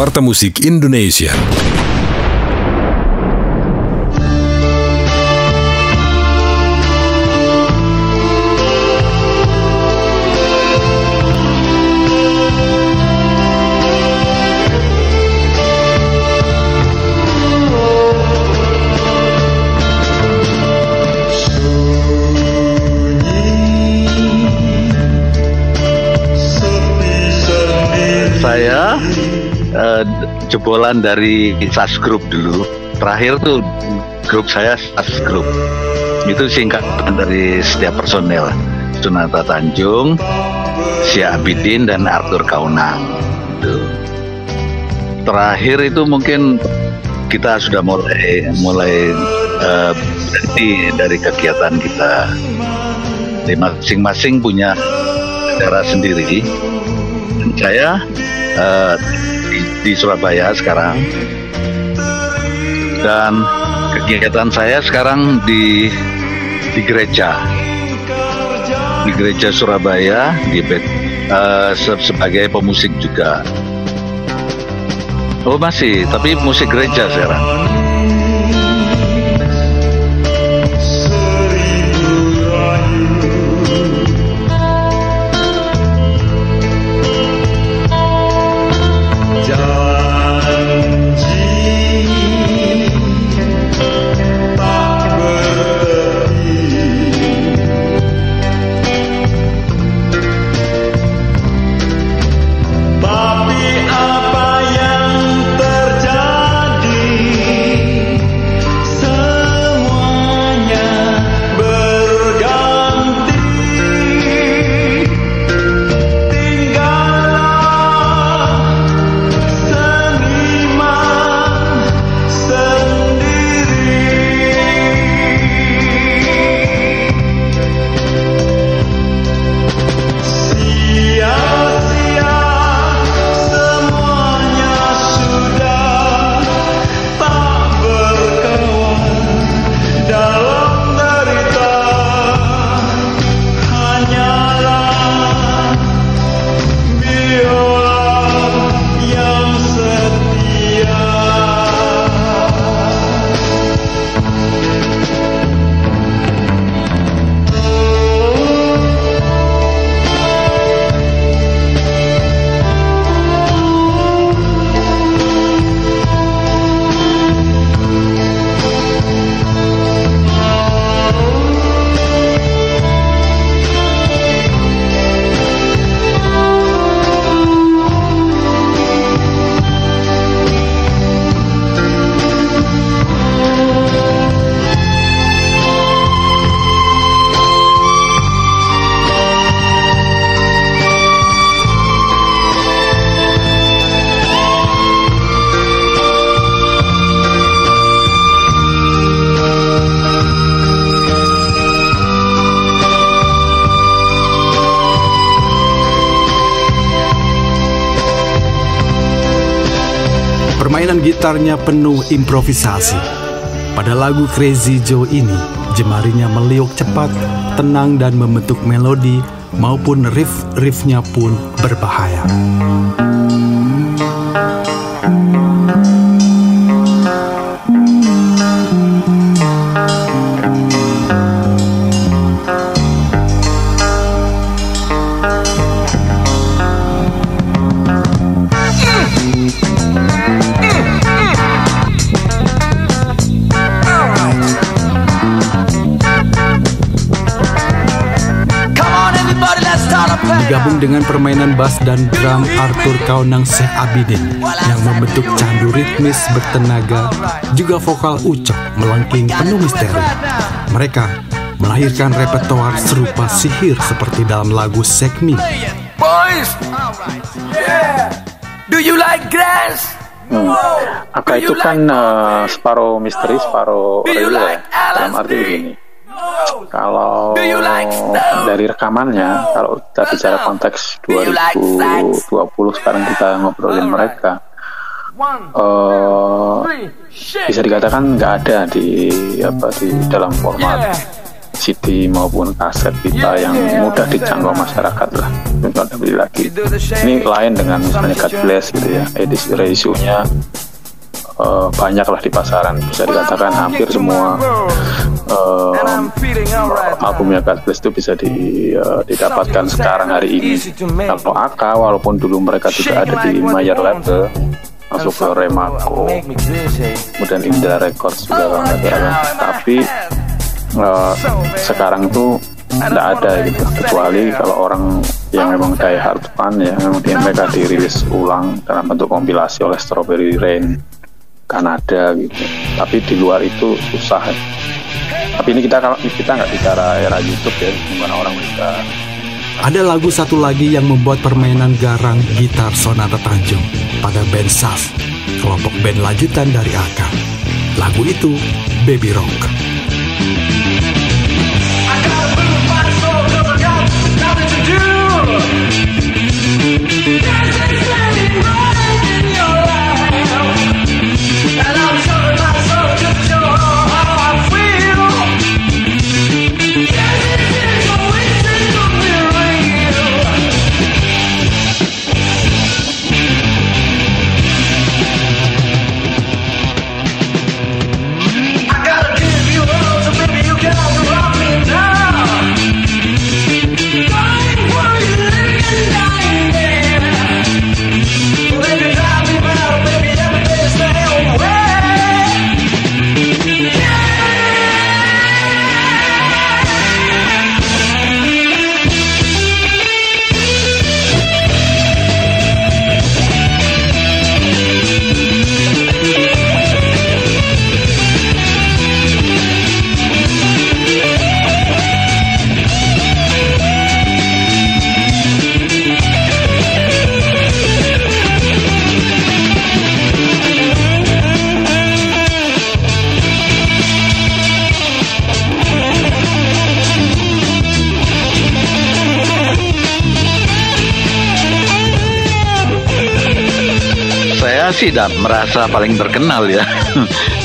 Warta Musik Indonesia. Saya jebolan dari SAS Group dulu. Terakhir tuh grup saya SAS Group. Itu singkatan dari setiap personel. Sunata Tanjung, Sia Abidin, dan Arthur Kaunang. Gitu. Terakhir itu mungkin kita sudah mulai berhenti dari kegiatan kita. Jadi masing-masing punya daerah sendiri. Saya di Surabaya sekarang, dan kegiatan saya sekarang di gereja Surabaya sebagai pemusik juga. Oh masih, tapi musik gereja sekarang. Permainan gitarnya penuh improvisasi. Pada lagu Crazy Joe ini, jemarinya meliuk cepat, tenang dan membentuk melodi maupun riff-riffnya pun berbahaya. Digabung dengan permainan bass dan drum Arthur Kaunang Syekh Abidin yang membentuk candu ritmis bertenaga, juga vokal Ucok melengking penuh misteri. Mereka melahirkan repertoar serupa sihir seperti dalam lagu Shake Me. Boys, do you like grass? Apa itu kan separuh misteri, separuh real ya. Dalam arti begini. Kalau dari rekamannya, kalau kita bicara konteks 2020 sekarang kita ngobrolin mereka, bisa dikatakan nggak ada di dalam format CD maupun kaset kita yang mudah dijangkau masyarakat lah untuk beli lagi. Ini lain dengan misalnya God Bless gitu ya, edisi reissue-nya banyak lah di pasaran, bisa dikatakan hampir semua albumnya God Bless itu bisa didapatkan sekarang hari ini. Kalau AK, walaupun dulu mereka juga ada di major label, masuk ke Remaco, kemudian Indra Records juga kan, tapi sekarang tuh tidak ada gitu, kecuali kalau orang yang memang die hard fan ya, memang mereka dirilis ulang dalam bentuk kompilasi oleh Strawberry Rain Kanada gitu. Tapi di luar itu susah. Tapi ini kita nggak bicara era YouTube ya, gimana orang bisa. Ada lagu satu lagi yang membuat permainan garang gitar Sonata Tanjung pada band SAS, kelompok band lanjutan dari AK. Lagu itu Baby Rock. Sih tidak merasa paling terkenal ya.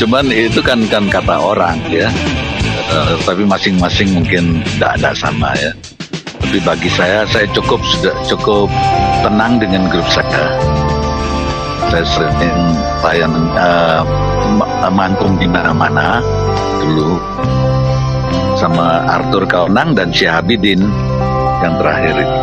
Cuman itu kan kata orang ya. Tapi masing-masing mungkin tidak sama ya. Tapi bagi saya sudah cukup tenang dengan grup saya. Saya sering manggung di mana-mana dulu sama Arthur Kaunang dan Syahabidin yang terakhir itu.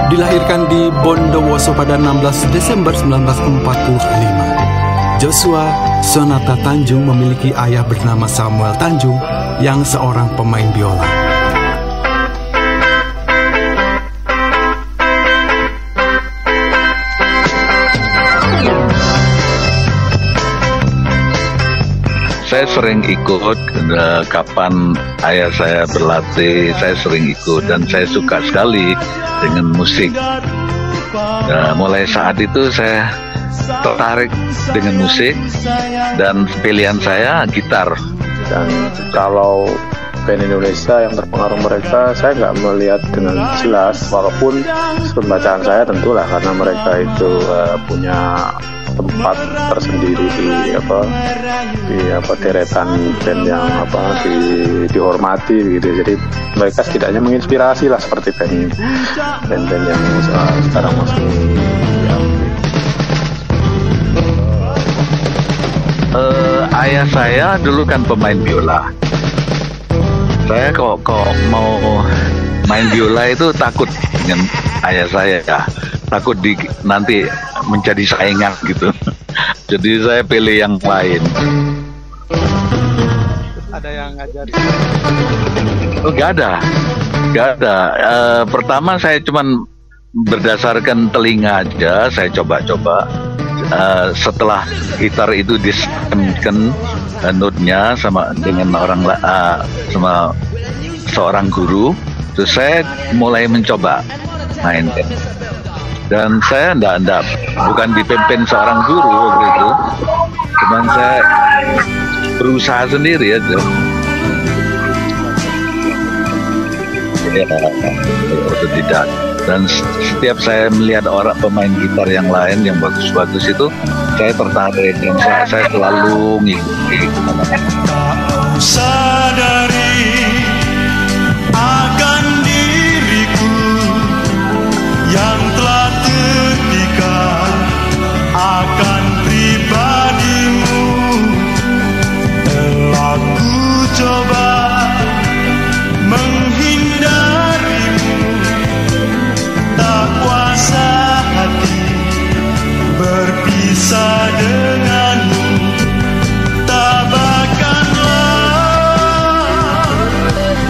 Dilahirkan di Bondowoso pada 16 Desember 1945. Joshua Sonata Tanjung memiliki ayah bernama Samuel Tanjung yang seorang pemain biola. Saya sering ikut kapan ayah saya berlatih, saya sering ikut dan saya suka sekali dengan musik. Mulai saat itu saya tertarik dengan musik dan pilihan saya gitar. Dan kalau band Indonesia yang terpengaruh mereka, saya nggak melihat dengan jelas, walaupun pembacaan saya tentulah karena mereka itu punya tempat tersendiri di deretan band yang dihormati gitu. Jadi mereka setidaknya menginspirasi lah seperti band-band yang sekarang masih ayah saya dulu kan pemain biola. Saya kok mau main biola itu takut dengan ayah saya ya. takut nanti menjadi saingan gitu. Jadi saya pilih yang lain. Ada yang ngajarin? Oh, nggak ada. Pertama saya cuman berdasarkan telinga aja, saya coba-coba. Setelah gitar itu disemkan notnya sama seorang guru, terus saya mulai mencoba main. Dan saya bukan dipimpin seorang guru waktu itu, cuman saya berusaha sendiri aja. Ya, tidak. Dan setiap saya melihat orang pemain gitar yang lain yang bagus-bagus itu, saya tertarik dan saya selalu ngikuti. Sadari akan diriku yang telah terpikat akan pribadimu. Telah ku coba menghindarimu, tak kuasa hati berpisah denganmu. Tabahkanlah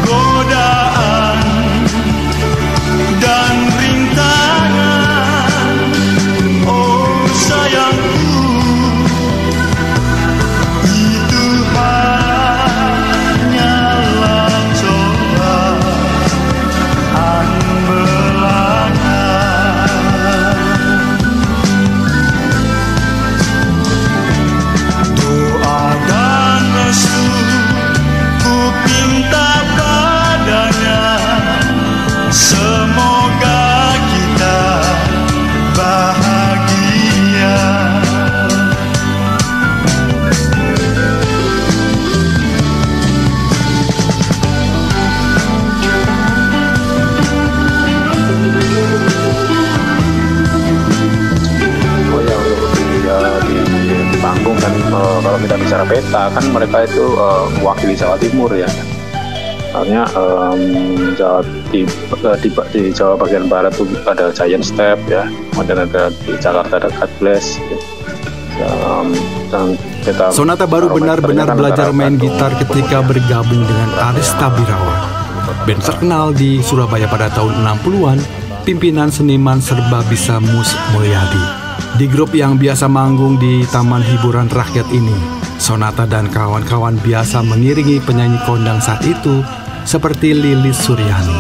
godaan dan rintangan, oh sayangku, itu hanyalah cobaan belaka. Doa dan restu ku pinta padanya, semoga kita bahagia. Oh ya, di panggung kan, kalau kita bicara peta kan mereka itu mewakili Jawa Timur ya. Soalnya di Jawa bagian barat tuh ada Giant Step ya, kemudian ada di Jakarta ada God Bless. Dan kita Sonata baru benar-benar belajar main gitar ketika bergabung dengan Arista Birawa, band terkenal di Surabaya pada tahun 60-an, pimpinan seniman serba bisa Mus Mulyadi. Di grup yang biasa manggung di taman hiburan rakyat ini, Sonata dan kawan-kawan biasa mengiringi penyanyi kondang saat itu seperti Lilis Suryani,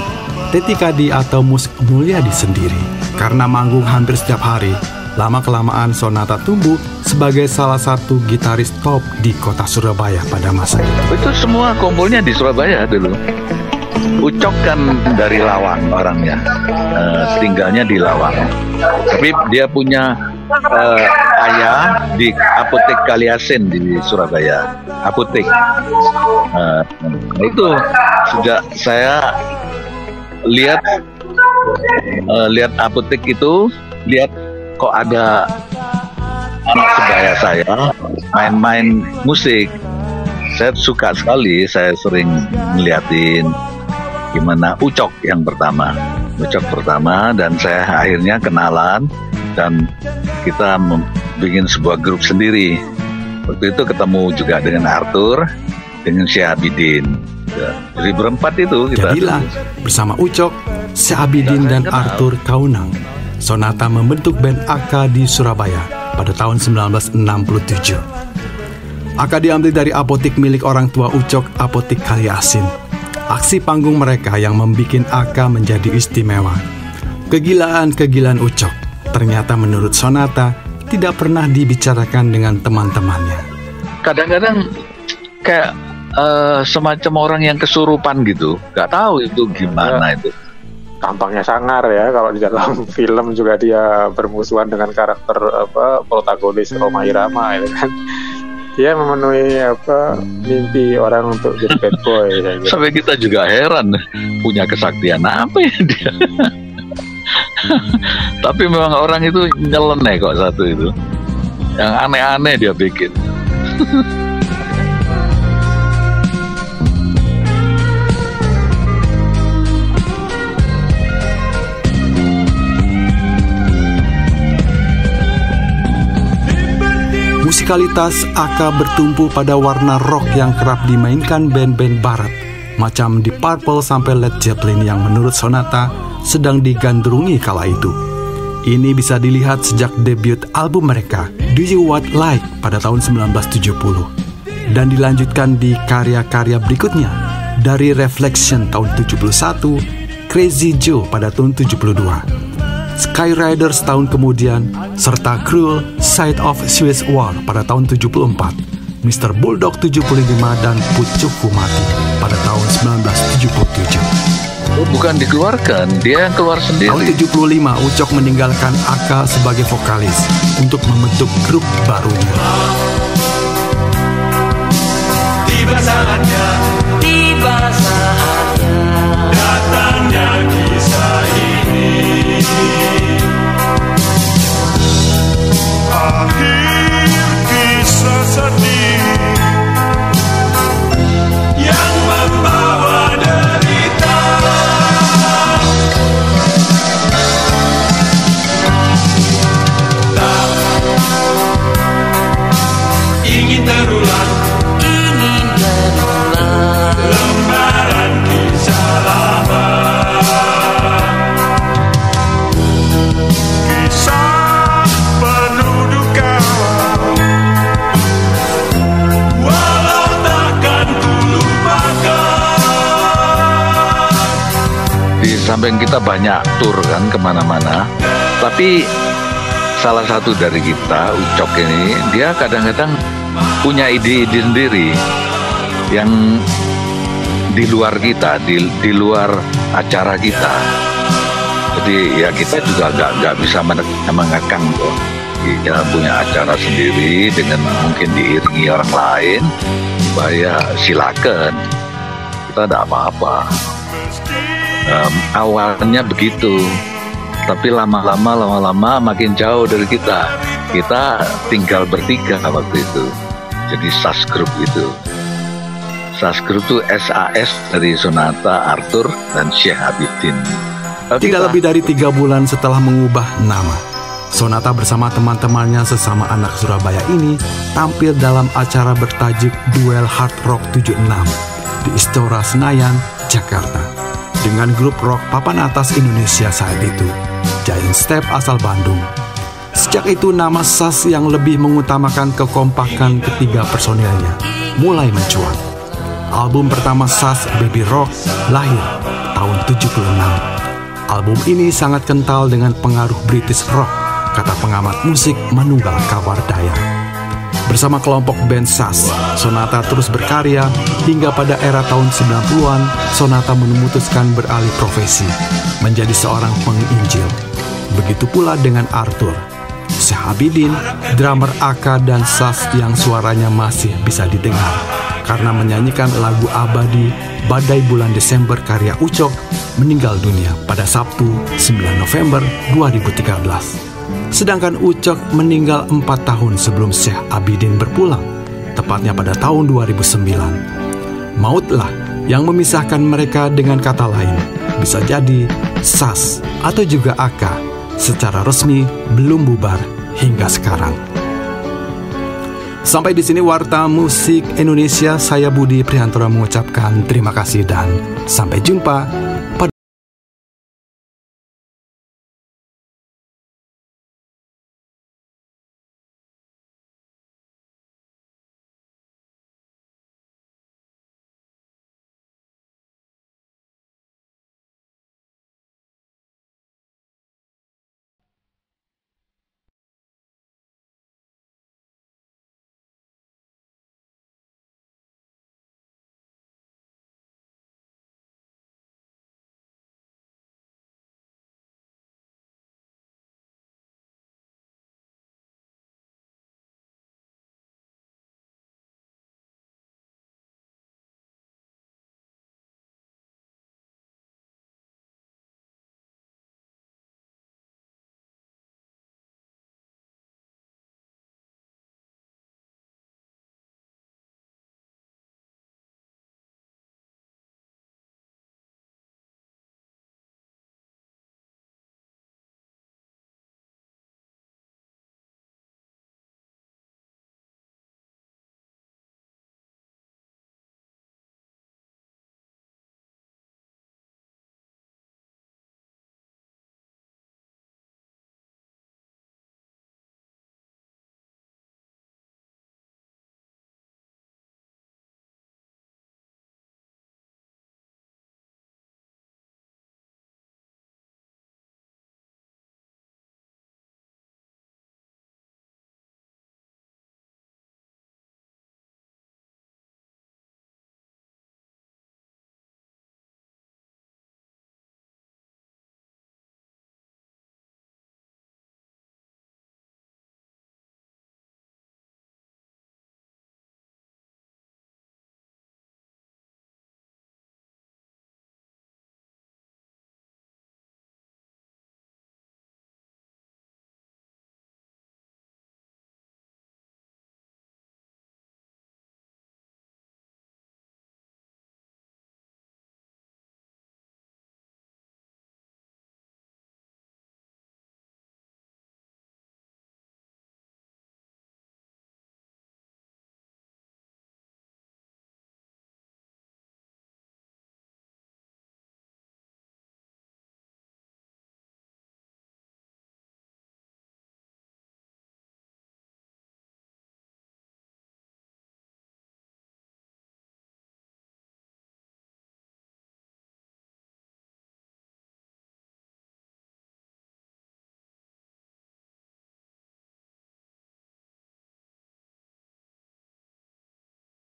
Teti Kadi atau Mus Mulyadi sendiri. Karena manggung hampir setiap hari, lama-kelamaan Sonata tumbuh sebagai salah satu gitaris top di kota Surabaya pada masa itu. Itu semua kumpulnya di Surabaya dulu. Ucok kan dari Lawang orangnya, tinggalnya di Lawang. Tapi dia punya ayah di apotek Kaliasin di Surabaya, apotek. Itu sejak saya lihat apotek itu, lihat kok ada anak sebaya saya main-main musik. Saya suka sekali, saya sering ngeliatin gimana Ucok pertama, dan saya akhirnya kenalan dan kita bikin sebuah grup sendiri. Waktu itu ketemu juga dengan Arthur, dengan Syekh Abidin. Jadi berempat itu kita. Jadilah bersama Ucok, Syekh Abidin dan Arthur Kaunang, Sonata membentuk band AK di Surabaya pada tahun 1967. AK diambil dari apotik milik orang tua Ucok, apotik Kaliasin. Aksi panggung mereka yang membuat AK menjadi istimewa. Kegilaan Ucok ternyata menurut Sonata tidak pernah dibicarakan dengan teman-temannya. Kadang-kadang kayak semacam orang yang kesurupan gitu, nggak tahu itu gimana itu. Tampangnya sangar ya, kalau di dalam film juga dia bermusuhan dengan karakter protagonis Rhoma Irama itu kan. Dia memenuhi mimpi orang untuk jadi bad boy gitu. Sampai kita juga heran, punya kesaktian apa ya dia. Tapi memang orang itu nyeleneh kok satu itu. Yang aneh-aneh dia bikin. Musikalitas Aka bertumpu pada warna rock yang kerap dimainkan band-band barat, macam Deep Purple sampai Led Zeppelin yang menurut Sonata sedang digandrungi kala itu. Ini bisa dilihat sejak debut album mereka, Do You What Like pada tahun 1970, dan dilanjutkan di karya-karya berikutnya, dari Reflection tahun 71, Crazy Joe pada tahun 72, Skyriders tahun kemudian, serta Cruel Side of Swiss War pada tahun 74, Mr. Bulldog 75 dan Pucuk Kumati pada tahun 1977. Bukan dikeluarkan, dia yang keluar sendiri. Tahun 75, Ucok meninggalkan Aka sebagai vokalis untuk membentuk grup barunya. Tiba saatnya datangnya kisah ini. Akhir kisah sedih yang membawa derita. Tak ingin terulang lembaran kisah lama. Kisah penuh duka, walau takkan ku lupakan. Di samping kita banyak tur kan kemana-mana, tapi salah satu dari kita, Ucok ini, dia kadang-kadang punya ide-ide sendiri yang di luar kita, di luar acara kita. Jadi ya kita juga nggak bisa mengekang kok. Dia punya acara sendiri dengan mungkin diiringi orang lain, supaya silakan, kita tidak apa-apa. Awalnya begitu, tapi lama-lama makin jauh dari kita. Kita tinggal bertiga waktu itu, jadi SAS Group itu. SAS Group itu SAS dari Sonata, Arthur, dan Syekh Abidin. Tidak lebih dari 3 bulan setelah mengubah nama, Sonata bersama teman-temannya sesama anak Surabaya ini tampil dalam acara bertajuk Duel Hard Rock 76 di Istora Senayan, Jakarta, dengan grup rock papan atas Indonesia saat itu, Giant Step asal Bandung. Sejak itu nama SAS yang lebih mengutamakan kekompakan ketiga personilnya mulai mencuat. Album pertama SAS, Baby Rock, lahir tahun 76. Album ini sangat kental dengan pengaruh British rock, kata pengamat musik Manunggal Kawardaya. Bersama kelompok band SAS, Sonata terus berkarya hingga pada era tahun 90-an, Sonata memutuskan beralih profesi menjadi seorang penginjil. Begitu pula dengan Arthur, Syekh Abidin, drummer Aka dan SAS yang suaranya masih bisa didengar karena menyanyikan lagu abadi Badai Bulan Desember karya Ucok, meninggal dunia pada Sabtu 9 November 2013. Sedangkan Ucok meninggal 4 tahun sebelum Syekh Abidin berpulang, tepatnya pada tahun 2009. Mautlah yang memisahkan mereka, dengan kata lain, bisa jadi SAS atau juga Aka secara resmi belum bubar hingga sekarang. Sampai di sini Warta Musik Indonesia, saya Budi Priantoro mengucapkan terima kasih dan sampai jumpa.